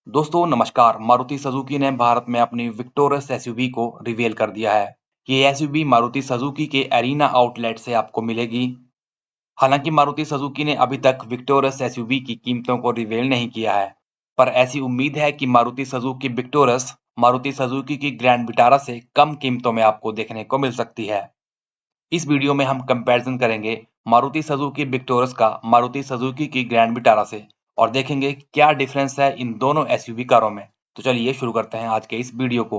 दोस्तों नमस्कार। मारुति सुजुकी ने भारत में अपनी विक्टोरस एसयूवी को रिवील कर दिया है। ये एसयूवी मारुति सुजुकी के एरिना आउटलेट से आपको मिलेगी। हालांकि मारुति सुजुकी ने अभी तक विक्टोरस एसयूवी की कीमतों को रिवील नहीं किया है, पर ऐसी उम्मीद है कि मारुति सुजुकी विक्टोरस मारुति सुजुकी की ग्रैंड विटारा से कम कीमतों में आपको देखने को मिल सकती है। इस वीडियो में हम कंपैरिजन करेंगे मारुति सुजुकी विक्टोरस का मारुति सुजुकी की ग्रैंड विटारा से और देखेंगे क्या डिफरेंस है इन दोनों एसयूवी कारों में। तो चलिए शुरू करते हैं आज के इस वीडियो को।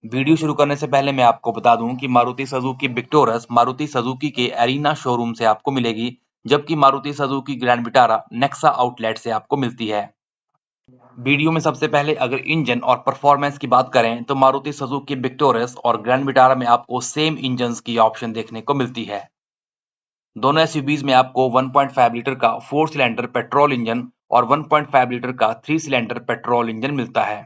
वीडियो शुरू करने से पहले मैं आपको बता दूं कि मारुति सुजुकी विक्टोरस मारुति सुजुकी के एरिना शोरूम से आपको मिलेगी, जबकि Maruti Suzuki grand Vitara Nexa outlet से आपको मिलती है। वीडियो में सबसे पहले अगर इंजन और परफॉर्मेंस की बात करें तो मारुति सुजुकी विक्टोरस और ग्रैंड विटारा में आपको सेम इंजन की ऑप्शन देखने को मिलती है। दोनों एसयूवीज में आपको 1.5 लीटर का 4 सिलेंडर पेट्रोल इंजन और 1.5 लीटर का 3 सिलेंडर पेट्रोल इंजन मिलता है।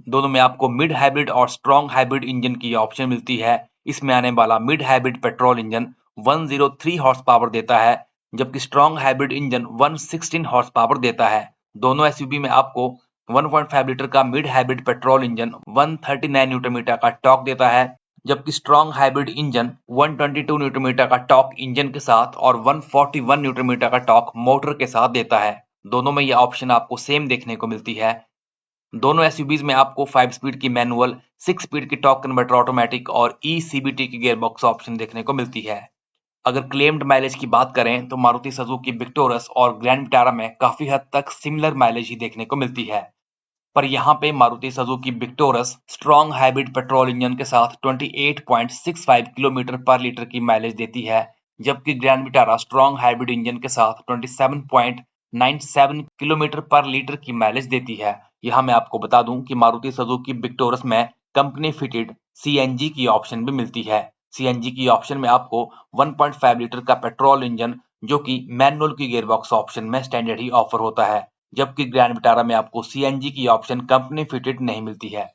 दोनों में आपको मिड हाइब्रिड और स्ट्रॉन्ग हाइब्रिड इंजन की ऑप्शन मिलती है। इसमें आने वाला mid hybrid petrol engine 103 horse power देता है, जबकि strong hybrid engine 116 horse power देता है। दोनों एसयूवी में आपको 1.5 लीटर का mid hybrid petrol engine 139 newton metre का टॉर्क देता है, जबकि strong hybrid engine 122 newton metre का टॉर्क इंजन के साथ और 141 न्यूटन मीटर का टॉर्क मोटर के साथ देता है। दोनों में ये ऑप्शन आपको सेम देखने को मिलती है। दोनों एसयूवीज में आपको 5 स्पीड की मैनुअल, 6 स्पीड की टॉर्क कन्वर्टर ऑटोमेटिक और ईसीबीटी की गियरबॉक्स ऑप्शन देखने को मिलती है। अगर क्लेम्ड माइलेज की बात करें तो मारुति सुजुकी विक्टोरस और ग्रैंड विटारा में काफी हद तक सिमिलर माइलेज ही देखने को मिलती है, पर यहाँ पे Maruti Suzuki Victoris strong hybrid petrol engine के साथ 28.65 किलोमीटर पर लीटर की माइलेज देती है, जबकि grand Vitara strong hybrid engine के साथ 27.97 किलोमीटर पर लीटर की माइलेज देती है। यहाँ मैं आपको बता दूं कि मारुति सुजुकी विक्टोरस में कंपनी फिटेड सीएनजी की ऑप्शन भी मिलती है। सीएनजी की ऑप्शन में आपको 1.5 लीटर का पेट्रोल इंजन जो कि मैनुअल की गियरबॉक्स ऑप्शन में स्टैंडर्ड ही ऑफर होता है, जबकि ग्रैंड विटारा में आपको सीएनजी की ऑप्शन कंपनी फिटेड नहीं मिलती है।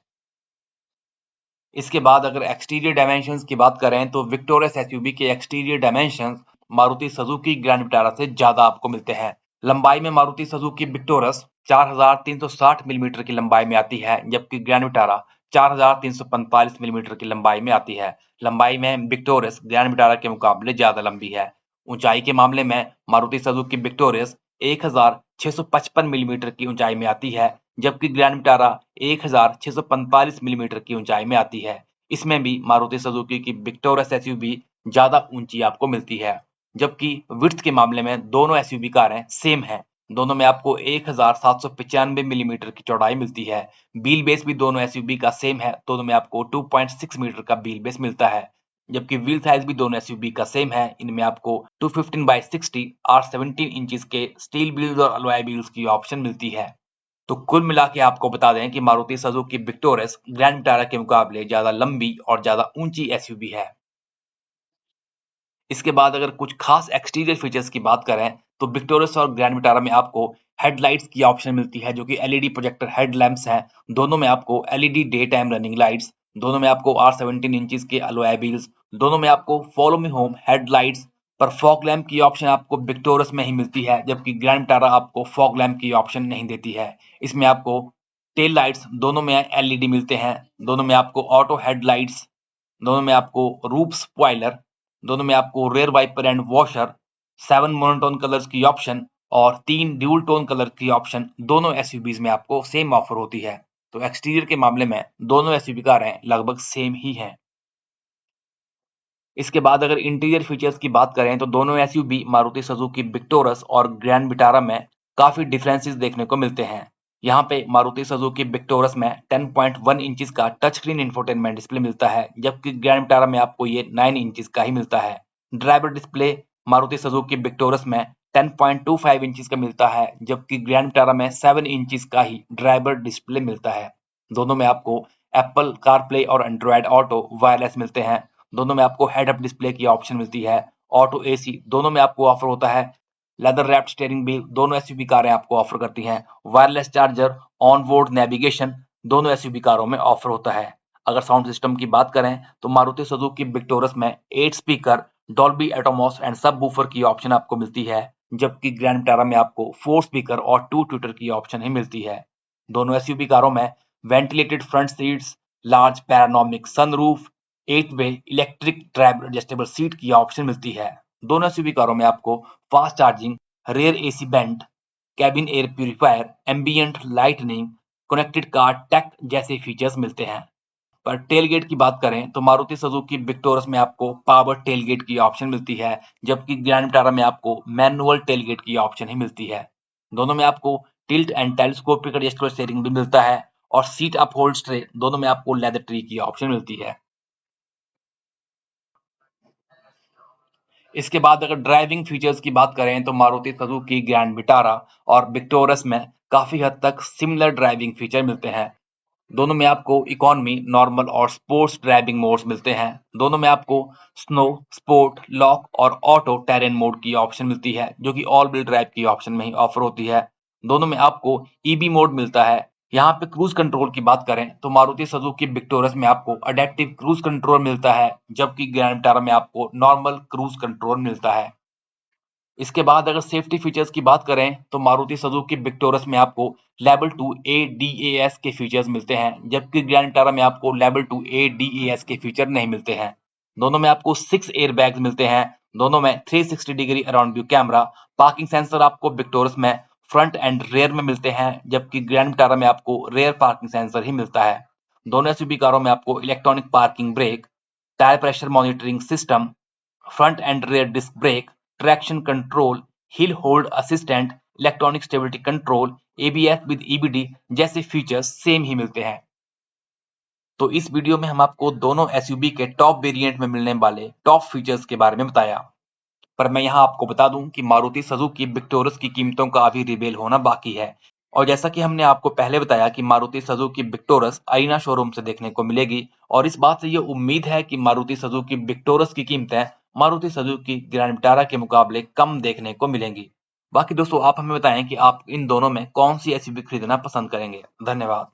इसके बाद अगर एक्सटीरियर डायमेंशंस की बात करें तो विक्टोरियस एसयूवी के exterior dimensions Maruti Suzuki grand Vitara से ज्यादा आपको मिलते हैं। लंबाई में मारुति सुजुकी विक्टोरस 4360 मिलीमीटर की लंबाई में आती है, जबकि ग्रैंड विटारा 4345 मिलीमीटर की लंबाई में आती है। लंबाई में विक्टोरियस ग्रैंड विटारा के मुकाबले ज्यादा लंबी है। ऊंचाई के मामले में मारुति सुजुकी विक्टोरियस 1655 मिलीमीटर की ऊंचाई में आती है, जबकि ग्रैंड विटारा 1645 मिलीमीटर की ऊंचाई में आती है। इसमें भी मारुति सुजुकी की विक्टोरस एसयूवी ज्यादा ऊंची आपको मिलती है, जबकि विड्थ के मामले में दोनों एसयूवी कारें सेम हैं। दोनों में आपको 1795 मिलीमीटर की चौड़ाई मिलती है। व्हील बेस भी दोनों एसयूवी का सेम है। दोनों में आपको 2.6 मीटर का व्हील बेस मिलता है, जबकि व्हील साइज भी दोनों एसयूवी का सेम है। इनमें आपको 215/60 और 17 इंचेस के स्टील व्हील्स और अलॉय व्हील्स की ऑप्शन मिलती है। तो कुल मिला के आपको बता दें कि मारुति सुजुकी विक्टोरस ग्रैंड विटारा के मुकाबले ज्यादा लंबी और ज्यादा ऊंची एसयूवी है। इसके बाद अगर कुछ खास एक्सटीरियर फीचर्स की बात करें तो विक्टोरस और ग्रैंड विटारा में आपको हेडलाइट्स की ऑप्शन मिलती है, जो कि एलईडी प्रोजेक्टर हेडलैम्प्स हैं। दोनों में आपको LED day time running lights, दोनों में आपको R17 इंचेस के अलॉय व्हील्स, दोनों में आपको फॉलो मी होम हेडलाइट्स। पर फॉग लैम्प की ऑप्शन आपको विक्टोरस में ही मिलती है, जबकि ग्रैंड विटारा आपको फॉग लैम्प की ऑप्शन नहीं देती है। इसमें आपको टेल लाइट्स दोनों में एलईडी मिलते हैं। दोनों में आपको ऑटो हेडलाइट्स, दोनों में आपको रूफ स्पॉइलर, दोनों में आपको rear wiper and washer, 7 monotone colours की ऑप्शन और 3 ड्यूल टोन कलर की ऑप्शन दोनों एसयूवीज में आपको सेम ऑफर होती है। तो एक्सटीरियर के मामले में दोनों एसयूवी कारें लगभग सेम ही हैं। इसके बाद अगर इंटीरियर फीचर्स की बात करें तो दोनों एसयूवी मारुति सुजुकी विक्टोरस और ग्रैंड विटारा में काफी डिफरेंसेस देखने को मिलते हैं। यहाँ पे मारुति सुजुकी विक्टोरस में 10.1 इंचेस का टच स्क्रीन इंफोटेनमेंट डिस्प्ले मिलता है, जबकि ग्रैंड विटारा में आपको ये 9 इंचेस का ही मिलता है। ड्राइवर डिस्प्ले मारुति सुजुकी विक्टोरस में 10.25 इंचेस का मिलता है, जबकि ग्रैंड विटारा में 7 इंचेस का ही ड्राइवर डिस्प्ले मिलता है। दोनों में आपको एप्पल कारप्ले और एंड्रॉयड ऑटो वायरलेस मिलते हैं। दोनों में आपको हेड अप डिस्प्ले की ऑप्शन मिलती है। ऑटो एसी दोनों में आपको ऑफर होता है। लेदर रैप्ड स्टीयरिंग व्हील दोनों एसयूवी कारें आपको ऑफर करती हैं। Wireless charger, on board navigation दोनों एसयूवी कारों में ऑफर होता है। अगर साउंड सिस्टम की बात करें तो मारुति सुजुकी विक्टोरस में 8 स्पीकर, डॉल्बी एटमॉस एंड सब वूफर की ऑप्शन आपको मिलती है, जबकि ग्रैंड विटारा में आपको 4 स्पीकर और 2 ट्विटर की ऑप्शन ही मिलती है। दोनों एसयूवी कारों में ventilated front seats, large panoramic sunroof, 8 वे इलेक्ट्रिक ड्राइव एडजस्टेबल सीट की ऑप्शन मिलती है। दोनों एसयूवी कारों में आपको fast charging, rear AC vent, cabin air purifier, ambient lightning, connected car take जैसे फीचर्स मिलते हैं। पर टेलगेट की बात करें तो मारुति सुजुकी विक्टोरस में आपको पावर टेलगेट की ऑप्शन मिलती है, जबकि ग्रैंड विटारा में आपको मैनुअल टेलगेट की ऑप्शन ही मिलती है। दोनों में आपको tilt and telescopic adjustable steering भी मिलता है और सीट अपहोल्स्टरी दोनों में आपको लेदर ट्री की ऑप्शन मिलती है। इसके बाद अगर ड्राइविंग फीचर्स की बात करें तो मारुति सुजुकी ग्रैंड विटारा और विक्टोरस में काफी हद तक सिमिलर ड्राइविंग फीचर मिलते हैं। दोनों में आपको इकोनॉमी, नॉर्मल और स्पोर्ट्स ड्राइविंग मोड्स मिलते हैं। दोनों में आपको स्नो, स्पोर्ट, लॉक और ऑटो टेरेन मोड की ऑप्शन मिलती है, जो कि ऑल व्हील ड्राइव की ऑप्शन में ही ऑफर होती है। दोनों में आपको ईबी मोड मिलता है। यहाँ पे क्रूज कंट्रोल की बात करें तो मारुति सुजुकी विक्टोरस में आपको अडेप्टिव क्रूज कंट्रोल मिलता है, जबकि ग्रैंड विटारा में आपको नॉर्मल क्रूज कंट्रोल मिलता है। इसके बाद अगर सेफ्टी फीचर्स की बात करें तो मारुति सुजुकी विक्टोरस में आपको लेवल 2 ADAS के फीचर्स मिलते हैं, जबकि ग्रैंड विटारा में आपको लेवल 2 ADAS के फीचर नहीं मिलते हैं। दोनों में आपको 6 एयरबैग्स मिलते हैं। दोनों में 360 degree around view camera, parking sensor आपको विक्टोरस में फ्रंट एंड रेयर में मिलते हैं, जबकि ग्रैंड विटारा में आपको रेयर पार्किंग सेंसर ही मिलता है। दोनों एसयूवी कारों में आपको electronic parking brake, tyre pressure monitoring system, front and rear disc brake, traction control, hill hold assistant, electronic stability control, ABS with EBD जैसे फीचर्स सेम ही मिलते हैं। तो इस वीडियो में हम आपको दोनों एसयूवी के टॉप वेरिएंट में मिलने वाले टॉप फीचर्स के बारे में बताया। पर मैं यहाँ आपको बता दूं कि मारुति सुजुकी विक्टोरस की कीमतों का अभी रिवील होना बाकी है। और जैसा कि हमने आपको पहले बताया कि मारुति सुजुकी विक्टोरस अरीना शोरूम से देखने को मिलेगी, और इस बात से ये उम्मीद है कि मारुति सुजुकी विक्टोरस की कीमतें मारुति सुजुकी ग्रैंड विटारा के मुकाबले कम देखने को मिलेंगी। बाकी दोस्तों आप हमें बताएं कि आप इन दोनों में कौन सी एसयूवी खरीदना पसंद करेंगे। धन्यवाद।